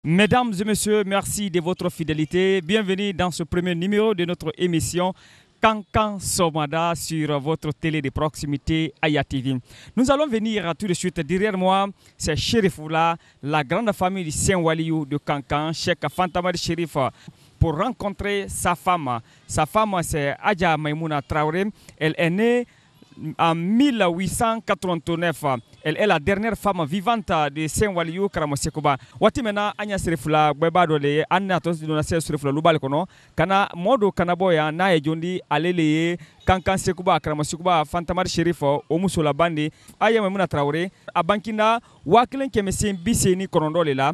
Mesdames et messieurs, merci de votre fidélité. Bienvenue dans ce premier numéro de notre émission Kankan Somada sur votre télé de proximité Aya TV. Nous allons venir tout de suite derrière moi, c'est Chérifoula, la grande famille du Saint-Waliou de Kankan, Cheikh Fantamadi Chérif, pour rencontrer sa femme. Sa femme, c'est Adja Maïmouna Traoré. Elle est née en 1889. Elle est la dernière femme vivante de Saint-Waliou Karamosekouba. Watimena Anya Serifula Bebadole Anna Tos Dona Serifula Lubal Kono Kana Modo Kanaboya na Ejondi Alele Kankan Sekouba Karamosekouba Fantamadi Chérif Omusola Bandi Aya Maïmouna Traoré Abankina Wakilen Kemesen Biseni Korondole la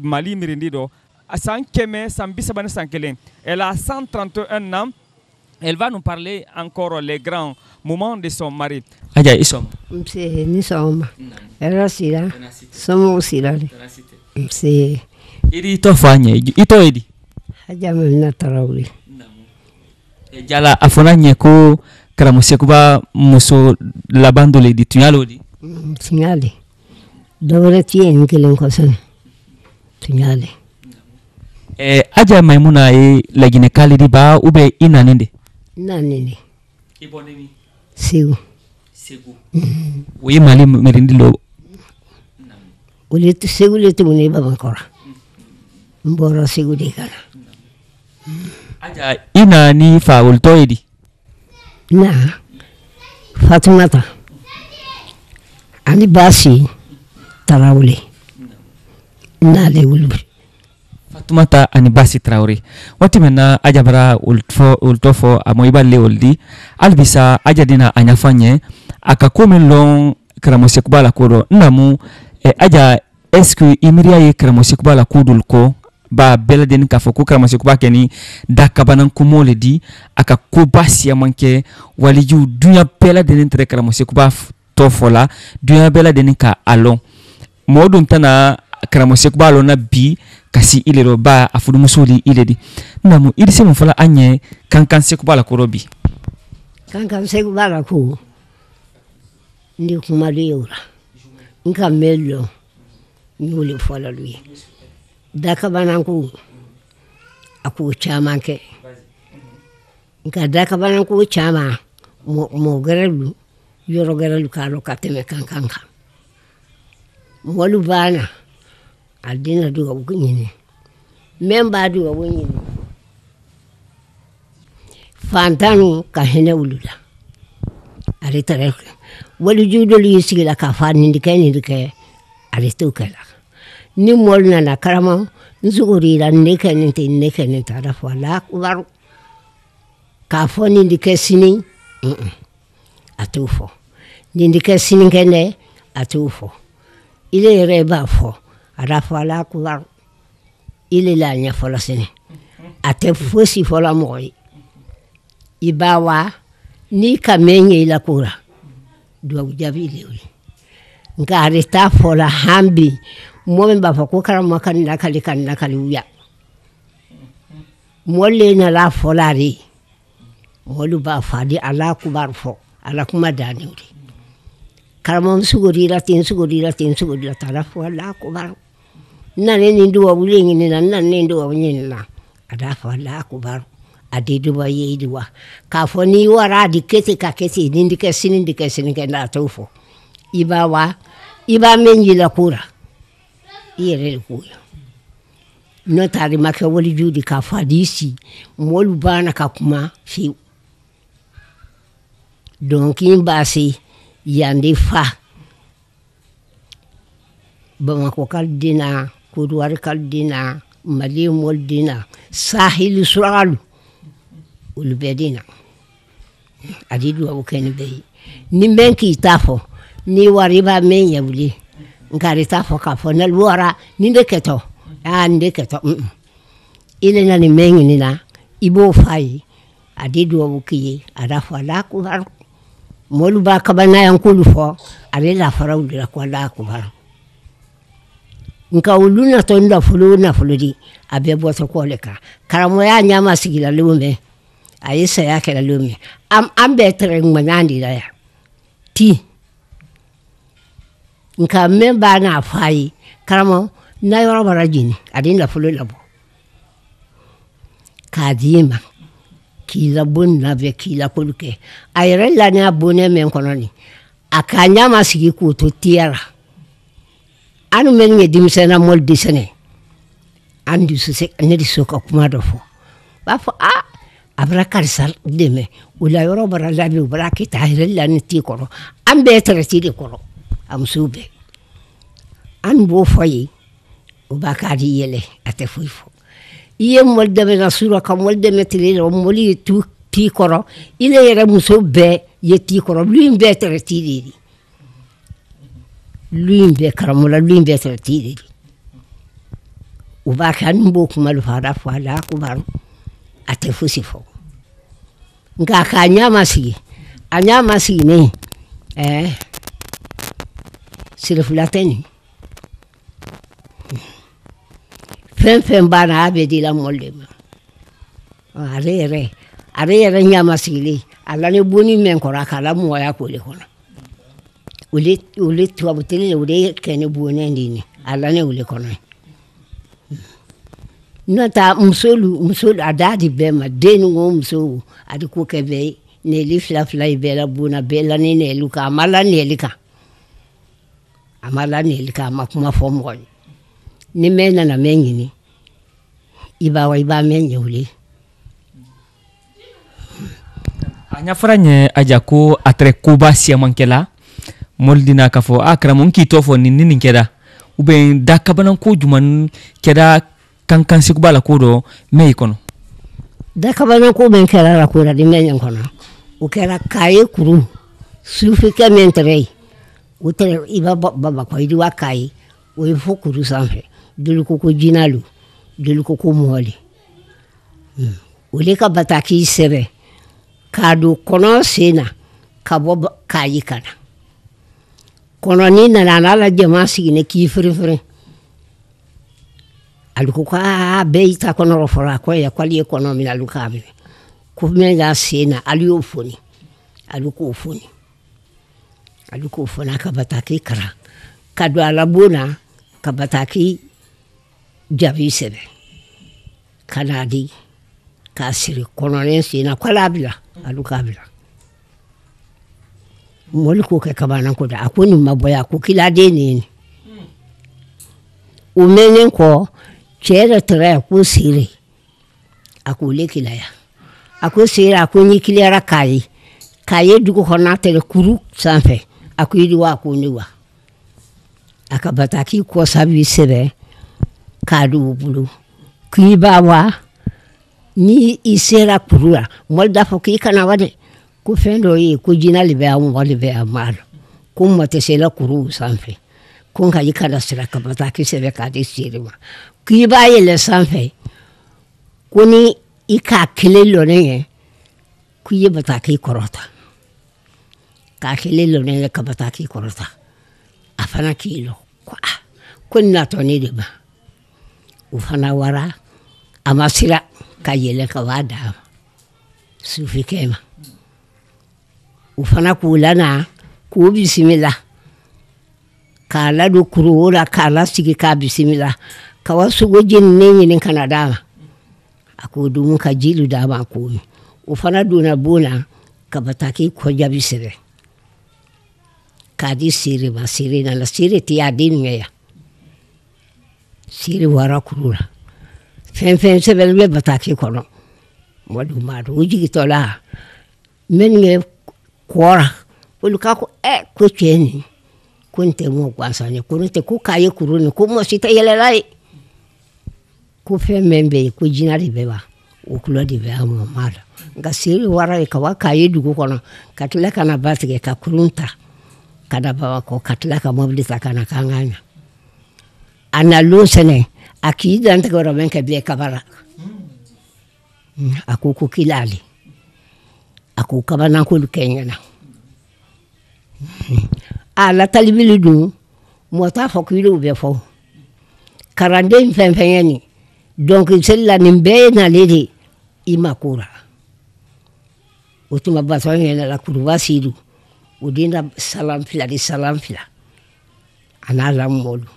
Mali Mirindido Asan Keme Sambisabane Sankelen. Elle a 131 ans. Elle va nous parler encore les grands moments de son mari. Aja isom. C'est Nisoma. Elle sira. Somo sira. C'est. Iri to fanye. Ito edi. Aja Maïmouna Traoré. Jala afonanye ko Karamosekouba muso labando le di tunyalo di. Tunyale. Dore tien kelen kosan. Tunyale. Aja Maïmouna e lagine kali di ba ube inaninde. Nanini. Iboneni. Sigu. Sigu. Oui mali merindilo. Ulitu sigu litu muniba makora. Mbora sigu dikana. Aja ina ni fa ultoidi. Na. Fatumata. Ani basi Traoré. Na le ulbi. Fatumata Anibasi Traoré. Watimena ajabara ultofo amoiba leoldi albisa ajadina anyafanye akakome long Karamosekouba la kodo namu aja eske imiria ye Karamosekouba la kodul ko ba beladen ka foko Karamosekouba keni dakabanan kumole di akakobasi amanke waliju dunya beladen entre Karamosekouba tofola dunya beladen ka alon modun tana Karamosekouba lona bi kasi ilero ba afudu musuli iledi namu ilise mufala anye Kankan Sekouba la korobi Kankan Sekouba la ko ndi kumaliura nka mello nyule fola lui daka bananku aku chama ke nka daka bananku chama mo garelu yoro garelu kalo kateme kankanka walu bana aldina duwa wunyini memba duwa wunyini fantanu ka hene ulula aritare walu judo li sigila ka fani ndike aritukela ni molna na karama nzugurira ndike ninte arafa la kubaru ka foni ndike sini atufo ndike sini kene atufo ile reba fo arafa la kubaru ile la nya fola sene ate fosi fola moy ibawa ni kamenye ila kura do jabili uli ngare ta fola hambi momen ba fa ko karama kan nakali uya molle na la fola ri molu ba fadi ala kubar fo ala kuma dani uli karama sugurira tin tara fola kubar nane ni duwa wulengi ni nane nduwa wunyini na adafa la kubar adiduwa yeiduwa kafoni wara dikete kakete nindike sini kenda tofo iba menji la kura iyere kuya notari make wali judi ka fadisi molu bana ka kuma fi donc imbasi yandi fa Bamako kaldina Kudwar kaldina Mali moldina Sahil suralu ulbedina adidu abukeni bei ni menki itafo ni wariba menya buli ngari tafo kafo na luara ni ndeketo ile na ni mengi nina ibo fai adidu abukiye arafa la kubar moluba kabana yankulu fo arela farawdira kwa la kubar nka uluna tonda fuluna fuludi abebo to koleka karamo ya nyama sigila lume ayisa yake la lume ambe tere ngmanandi la ya ti nka memba na fai karamo na yɔrɔ bara jeni a de nafolo labɔ k'a di ma k'i labɔ nin labɛn k'i lakolu kɛ a yɛrɛ lani a bonɛ mɛn kɔnɔ nin a k'a ɲa ma sigi k'o to tiya la an mɛn ye denmisɛnna mɔli desɛnɛ an dusu se ne de so ka kuma dɔ fɔ b'a fɔ a bara karisa dɛmɛ o la yɔrɔ bara labɛn o bara kɛ ta a yɛrɛ lani t'i kɔrɔ an bɛɛ tɛrɛti de kɔrɔ a musow bɛɛ an b'o fɔ ye o b'a k'a di yɛlɛ a tɛ foyi fɔ i ye mɔli dɛmɛ na sura ka mɔli dɛmɛ tile la mɔli ye t'i kɔrɔ i le yɛrɛ muso bɛɛ ye t'i kɔrɔ lu in bɛɛ tɛrɛti de di lu in bɛɛ karamɔgɔ lu in bɛɛ tɛrɛti de di o b'a kɛ an b'o kuma lu fara fɔ a la kubaru a tɛ fosi fɔ nka k'a ɲa ma sigi ne sirifula tɛ nin fɛn fɛn b'a la a bɛ di la mɔli de ma ale yɛrɛ ɲa ma sigilen a la ne bonni mɛn kɔrɔ a k'a la mɔgɔya k'o le kɔnɔ o le tubabu tele o de kɛ ne bonɛ de ni a la ne o le kɔnɔ n'o tɛ muso a da di bɛɛ ma den ni o muso a di ko kɛ bɛɛ ye nɛli fila ye bɛɛ la bona bɛɛ la ne nɛli kan a ma la nɛli kan a ma kuma fɔ mɔgɔ ye ni mɛ nana mɛ ɲini i b'a mɛ ɲɛ o le a ɲafara ɲɛ aja ko a tɛrɛ koba siyamankɛla mɔli dina k'a fɔ a karamɔgɔ k'i tɔ fɔ nin kɛra ou bien da kabana ko juman kɛra kankan siguba la ko dɔ mɛ i kɔnɔ da kabana ko mɛn kɛra la ko la di mɛ ɲɛ kɔnɔ o kɛra k'a ye kuru sufikɛ mɛn tɛrɛ ye o tɛrɛ i b'a babakɔ i di wa k'a ye o ye fo kuru sanfɛ doli ko jinalu doli ko mɔli o le ka bataki sɛbɛ k'a don kɔnɔ sen na ka bɔ k'a yi kana kɔnɔ ni nana n'a la jama sigi ne k'i firin alu ko bɛɛ y'i ta kɔnɔ fɔlɔ a ko k'ale ye kɔnɔ min alu k'a minɛ ko mɛ y'a sen na alu y'o foni alu k'o foni a ka bataki kara ka don a la bon na ka bataki jabi sɛbɛ ka n'a di k'a siri kɔnɔlen sen na k'ala bila alu k'a bila mɔli k'o kɛ kabana ko da a ko nin ma bɔ yan a ko kiladen nin o mɛnnen kɔ cɛ yɛrɛ tɛrɛ a ko siri a k'o le kilaya a ko siri a ko n'i kiliyara k'a ye dugu kɔnɔ a tɛrɛ kuru sanfɛ a ko i di wa a ko ne wa a ka bataki kɔsa b'i sɛbɛ k'a don o bolo k'i b'a wa ni i sera kuru la mɔli da fɔ k'i kana wa dɛ ko fɛn dɔ ye ko jina le bɛ a mɔgɔ le bɛ a ma la ko mɔ tɛ se la kuru sanfɛ ko nka i kana sira ka bataki sɛbɛ k'a di siri ma k'i b'a yɛlɛ sanfɛ ko ni i k'a kelen lɔnnen ye ko i ye bataki kɔrɔta k'a kelen lɔnnen ye ka bataki kɔrɔta a fana k'i lɔ ko nin natɔ ne de ma o fana wara a ma sira ka yɛlɛ ka b'a d'a ma sufikɛ ma o fana k'o lana k'o bisimila k'a ladon kuru o la k'a lasigi k'a bisimila ka wa sogo jeninen ɲini kana d'a ma a k'o dumu ka jiri d'a ma k'o min o fana donna bon na ka bataki kɔjabi sɛbɛ k'a di siri ma siri nana siri tɛ a den ɲɛ yan siri wara kuru la fɛn sɛbɛn bɛ bataki kɔnɔ mɔdu ma dɔn o jigitɔ la minnu ye kɔra olu ka ko ko cɛ nin ko n tɛ mɔ gansan ye ko n tɛ ko k'a ye kuru nin ko mɔgɔ si tɛ yɛlɛla ye ko fɛn min bɛ yen ko jina de bɛ wa o kulɔ de bɛ a mɔ ma la nka siri wara ye ka wa k'a ye dugu kɔnɔ ka tila ka na ba tigɛ ka kurun ta ka na Bamakɔ ka tila ka mɔbili ta ka na k'an ka ɲa a nalon sɛnɛ a k'i dantigɛ yɔrɔ min kɛ bilen kabara a ko k'il'ale a ko kabananko kɛ ɲɛna a latalibili dun mɔgɔ t'a fɔ k'ilo bɛ fɔ karanden fɛn ye nin dɔnkili la nin bɛɛ ye nale de i ma ko ra o tuma batɔn yɛlɛ la kuruba sidu o den da salam fila a n'a lamɔlu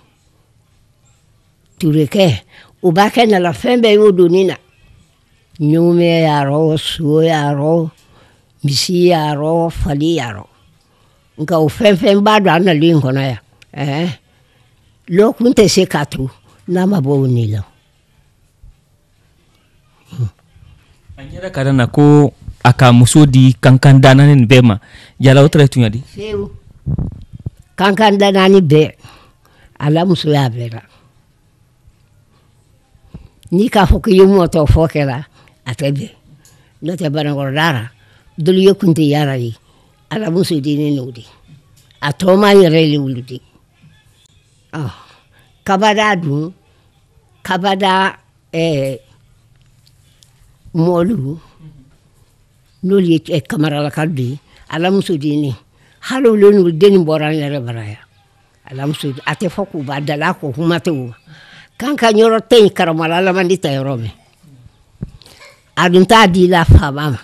tureke u b'a kɛ nala fɛn bɛɛ y'o doni na ɲume y'a rɔ so y'a rɔ misi y'a rɔ fali y'a rɔ nka o fɛn fɛn b'a dɔn a nalen kɔnɔ yan lɔ kun tɛ se k'a to n'a ma bɔ o ni la. A ɲɛra ka na ko a ka muso di kankan da naani bɛɛ ma yala o tɛ tunya di. Fewu kankan da naani bɛɛ ala muso y'a bɛɛ la n'i k'a fɔ k'i ye mɔtɔ fɔ kɛra a tɛ bɛn n'o tɛ Banakɔrɔda la dolu ye kun tɛ yaara de ala muso denni n'o de a tɔ ma yɛrɛ le wuli de kabada dun kabada mɔlu n'olu ye kamaralaka dun ye ala muso denni hali olu n'u denni bɔra an yɛrɛ bara yan ala muso a tɛ fɔ k'u b'a dala ko kuma tɛ o kan ka yɔrɔ tɛ yen karamɔgɔ ala man di ta yɔrɔ min a dun t'a di la faama ma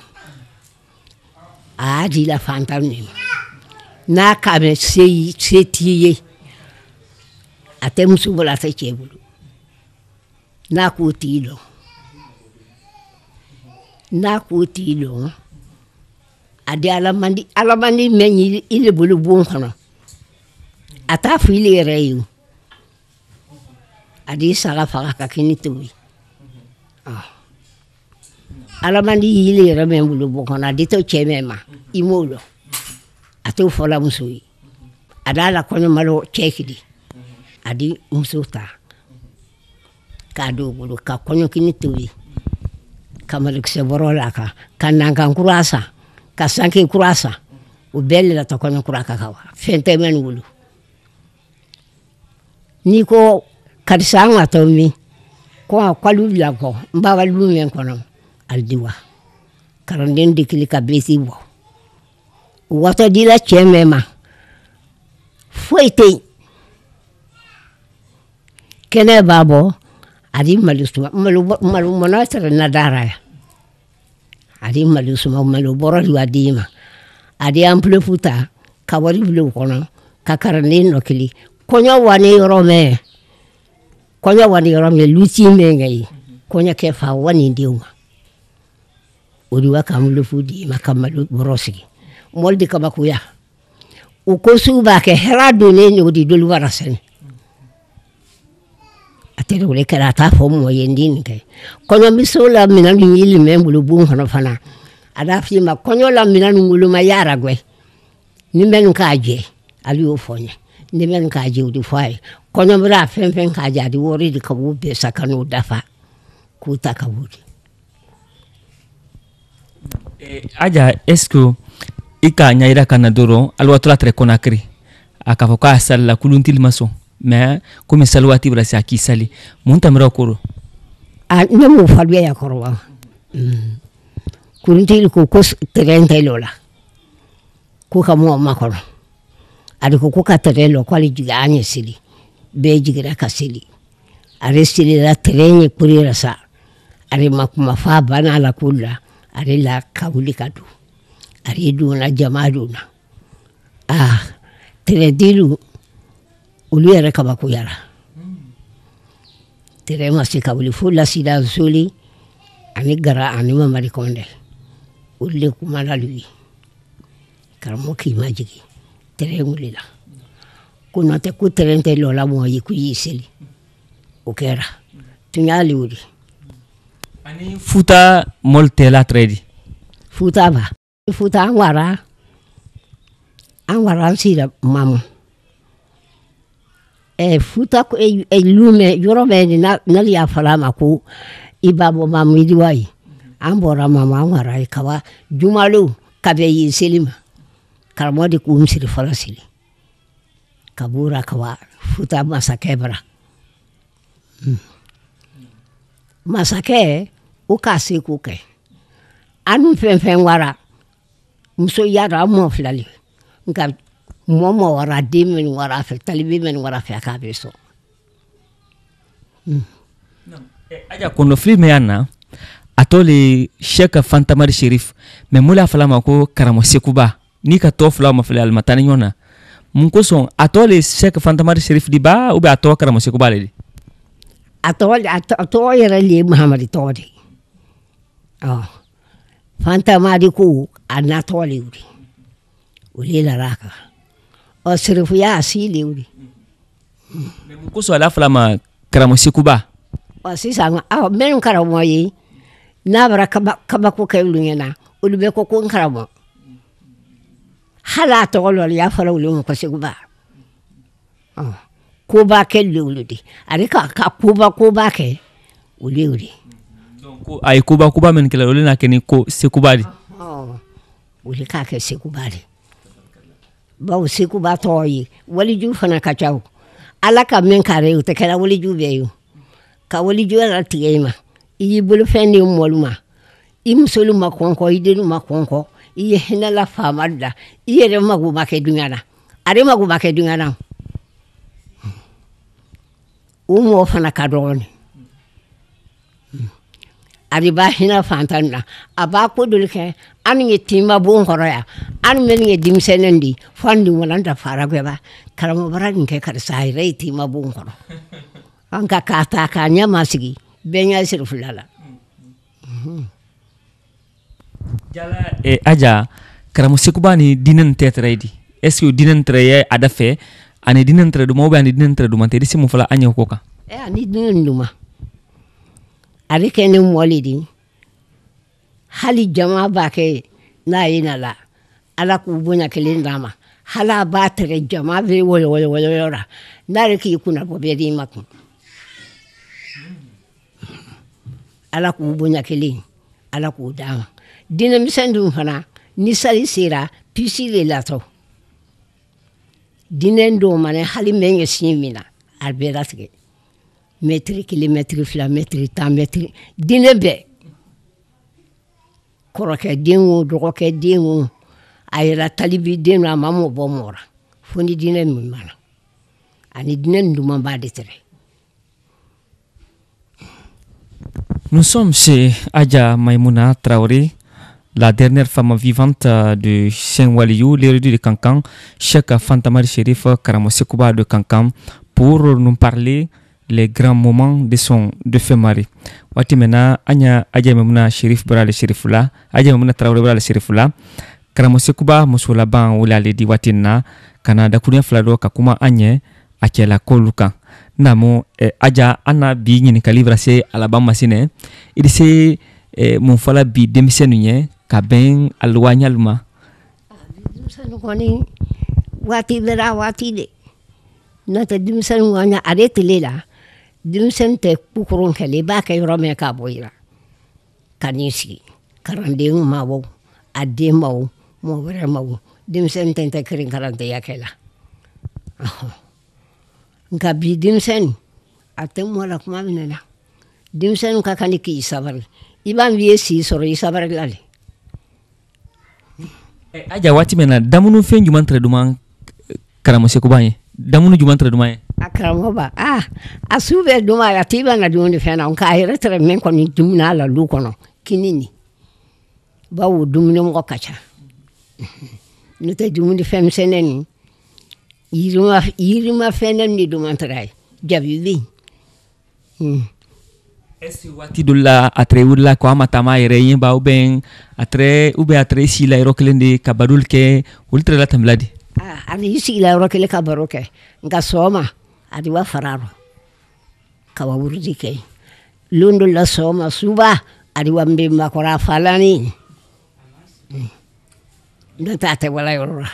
a y'a di la fantan de ma n'a k'a mɛ se t'i ye a tɛ muso bolo a tɛ cɛ bolo n'a k'o t'i dɔn n'a k'o t'i dɔn a di ala man di mɛ i le bolo bon kɔnɔ a t'a fɔ i le yɛrɛ ye o a di saga faga ka kini tobi ala man di i le yɛrɛ mɛ bolo bon kɔnɔ a di to cɛ mɛ ma i m'o dɔn a t'o fɔla muso ye a d'a la kɔɲɔmalo cɛ kidi a di muso ta k'a don o bolo ka kɔɲɔkini tobi ka malokisɛ bɔrɔ la kan ka nankan kura san ka sanke kura san o bɛɛ le la ta kɔɲɔ kura ka wa fɛn tɛ mɛ nin bolo n'i ko karisa an ka tɔ min ko a k'alu bila kɔ n b'a ka lu mɛn kɔnɔ ali di wa kalanden dekili ka besi bɔ wɔtɔ dila cɛ mɛn ma foyi tɛ yen kɛnɛ b'a bɔ a di malo mɔnɔ sɛrɛ na dara yan a di malo suma malo bɔrɔ de b'a di ma a di anpilefu ta ka wari bila o kɔnɔ ka kalanden nɔ kelen kɔɲɔ wani yɔrɔ mɛn luti mɛn ka ye kɔɲɔ kɛ fa wani denw ma o de b'a ka anpilefu di ma ka malo bɔrɔ sigi mɔli de kabakoya o ko sugu b'a kɛ hɛrɛ donnen o de dolu bara sɛnɛ a tɛ o de kɛra a t'a fɔ mɔgɔ ye n den nin kɛ kɔɲɔmuso la minɛn min y'i limɛ bolo bon kɔnɔ fana a b'a f'i ma kɔɲɔ la minɛn min woloma yaara gɛ ni bɛ nin k'a jɛ ale y'o fɔ n ye ni bɛ nin k'a jɛ o de fɔ a ye kɔɲɔ bɛra a fɛn fɛn k'a jɛ a de wɔɔri de ka b'o bɛɛ sa ka n'o dafa k'o ta ka b'o de. Aja est-ce que i ka ɲayira ka na dɔrɔn aliwatula tɛrɛ Konakiri a k'a fɔ k'a salila kuluntili ma sɔn mais komi sali waati bɛra se a k'i sali mun tɛmɛra o kɔrɔ. Ne m'o faamuya ya kɔrɔ wa kuluntili ko tɛrɛn tɛ lɔ la ko ka mɔgɔ ma kɔrɔ ale ko ka tɛrɛn lɔ k'ale jigira an ye seli bɛɛ jigira ka seli ale selila tɛrɛn ye kurera sa ale ma kuma f'a banna la ko la ale la ka wuli ka don ale donna jama donna tɛrɛndilu olu yɛrɛ kabakoyara tɛrɛn ma se ka wuli fo lasida zoli ani gara ani mamari kɔndɛ olu de kumana lu ye karamɔgɔ k'i ma jigin tɛrɛn wulila ko n'o tɛ ko tɛrɛn tɛ lɔla mɔgɔ ye ko y'i seli o kɛra tun y'ale o de. Ani Futa mɔl tɛla tɛrɛ di. Futa ba Futa an wara an sira mamu Futa ko lume yɔrɔ bɛ ni n'ale y'a fɔ a ma ko i b'a bɔ mamu i di wa ye an bɔra mamu an wara ye kaba jumalo ka bɛ yen seli ma karamɔgɔ de k'u misiri fɔlɔ seli ka b'ora kaba Futa masakɛ bara masakɛ o k'a se k'o kɛ an dun fɛn fɛn wara muso yara an mɔ fila le nka mɔmɔ wara den min wara fɛ talibe min wara fɛ a k'a bɛ sɔn. Aja kɔnɔfili min yan na a tɔ le Sheikh Fantamari Sherif mais mun y'a fɔla ma ko karamɔgɔ Sekuba n'i ka tɔ fila ma fili alimata ni ɲɔgɔn na mun kosɔn a tɔ le Sheikh Fantamari Sherif di ba ou bien a tɔ karamɔgɔ Sekuba le di. atɔ yɛrɛ le Mahamadi tɔgɔ de Fantamadi ko a natɔ le wuli o le lara kan Serifuya a si le wuli mun kosɔn ale fila ma karamɔgɔ Sekuba sisan minnu karamɔgɔ ye n'a bara kabako kɛ olu ɲɛna olu bɛ ko n karamɔgɔ hali a tɔgɔ lɔ y'a fɔra olu ma ko Sekuba koba kɛ olu de ale ka koba kɛ olu de ko a ye koba min kɛla olu n'a kɛ ni ko Sekuba de olu k'a kɛ Sekuba de bawo Sekuba tɔgɔ ye waliju fana ka ca o Ala ka min kare o tɛ kɛra waliju bɛɛ ye ka waliju yɛrɛ tigɛ i ma I y'i bolofɛn di mɔlu ma I musolu ma kɔnkɔ I denw ma kɔnkɔ I ye hinɛla faama da I yɛrɛ mago ma kɛ dunya na ale mago ma kɛ dunya na o mɔgɔ fana ka dɔgɔn ale b'a hinɛ fantan na a b'a ko dɔli kɛ an ye tema bon kɔrɔ yan an bɛ ye denmisɛnnin de fo an wala da fara gbɛba karamɔgɔbara nin kɛ karisa a yɛrɛ ye tema bon kɔrɔ an ka k'a ta k'a ɲɛ ma sigi bɛɛ ɲɛ siri fila la Jala Aja karamɔgɔ Sekuba ni diinɛ nin tɛ tɛrɛ di est-ce que diinɛ nin tɛrɛ ye a da fɛ ani diinɛ nin tɛrɛ duma ou bien ani diinɛ nin tɛrɛ duma tɛ i se mun fɔla an ɲɛ ko kan ani diinɛ nin duma ale kɛ ne mɔli de hali jama b'a kɛ n'a ye na la Ala k'u bonya kelen d'a ma hali a b'a tɛrɛ jama bɛ wɔlɔ la n'ale k'i kunna bɔ bɛɛ d'i ma kun Ala k'u bonya kelen Ala k'u d'a ma dinɛmisɛn dun fana ni sali sera pisi de latɔ dinɛ dɔw ma ne hali mɛ ɲɛ sin min na a bɛɛ latigɛ mètre 1 mètre 2 mètre 10 mètre dinɛ bɛɛ kɔrɔkɛ den o dɔgɔkɛ den o a yɛrɛ talibi den a ma mɔ bɔ mɔra fo ni dinɛ min mana ani dinɛ duman b'a de tɛrɛ. Nous sommes chez Adja Maïmouna Traoré, la dernière femme vivante de Saint-Waliou, l'érudit de Kankan, Cheikh Fantamari Chérif Karamɔgɔ Sekuba de Kankan, pour nous parler les grands moments de son défunt mari. Wati mena anya Adja Maïmouna Chérif Brale Chérifula, Adja Maïmouna Traoré Brale Chérifula, Karamɔgɔ Sekuba muso laban wele ale di waati na kana dakurunya fila dɔ ka kuma an ɲɛ a cɛla k'olu kan. Namo Adja an na bi ɲininkali bɛna se a laban ma sinɛ i bɛ se mun fɔla bi denmisɛnninw ye ka bɛn aliwaɲali ma. Denmisɛnninw kɔni waati bɛra waati de n'o tɛ denmisɛnninw kɔni ale tile la denmisɛnnin tɛ kukurun kɛlɛ i b'a kɛ yɔrɔ min k'a bɔ yira ka n'i sigi kalandenw ma o a den ma o mɔgɔ wɛrɛ ma o denmisɛnnin tɛ kirin kalandeya kɛ la. Nka bi denmisɛnnin a tɛ mɔ la kuma min na denmisɛnnin ka kan k'i sabari i b'a ye si sɔrɔ i sabari la de. Adja waati min na damunu fɛn jumɛn tɛrɛ duman Karamɔgɔ Sekuba ye damunu jumɛn tɛrɛ duman ye. A karamɔgɔba a su bɛ duman a t'i bɛ na dumuni fɛn na nka a yɛrɛ tɛrɛ min kɔni dumuni a la du kɔnɔ kini ni bawo dumuni mɔgɔ ka ca n'o tɛ dumuni fɛn misɛnnin ni yirima fɛn de duman tɛrɛ ye jabi bɛ yen. Est-ce que waati dɔ la a tɛrɛ wulila ko a ma taama a yɛrɛ ye ba ou bien a tɛrɛ si la yɔrɔ kelen de ka baroli kɛ olu tɛrɛ la tɛmɛla de. Ani i sigila yɔrɔ kelen ka baro kɛ nka sɔgɔma a de b'a fara rɔ ka wa wurudi kɛ lon dɔ la sɔgɔma suba a de wa n bɛ makɔrɔ a falani n'o tɛ a tɛ wala yɔrɔ la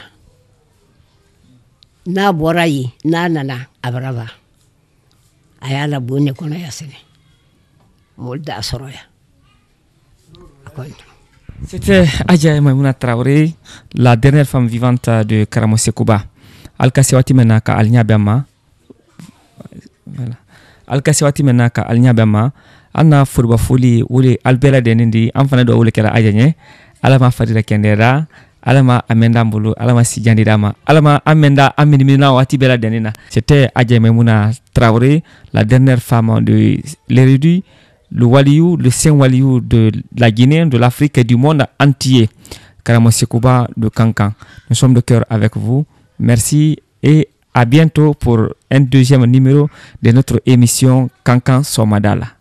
n'a bɔra yen n'a nana a baraba a y'a labon ne kɔnɔ yan sɛnɛ mɔli da sɔrɔ yan a kɔni. C'était Adja Maïmouna Traoré, la dernière femme vivante de Karamɔgɔ Sekuba. Alkasi waati mena ka alinya bɛma. Voilà. Alkasi waati mena ka alinya bɛma. Anna furba foli wole albela denindi an fana do wole kala Adja nye. Alama fadira kendera, alama amenda mbulu, alama sijandi dama, alama amenda aminimina waati bela denina. C'était Adja Maïmouna Traoré, la dernière femme de l'érudit, le Waliou, le Saint-Waliou de la Guinée, de l'Afrique et du monde entier. Karamɔgɔ Sekuba de Kankan. Nous sommes de cœur avec vous. Merci et À bientôt pour un deuxième numéro de notre émission Kankan Somadala.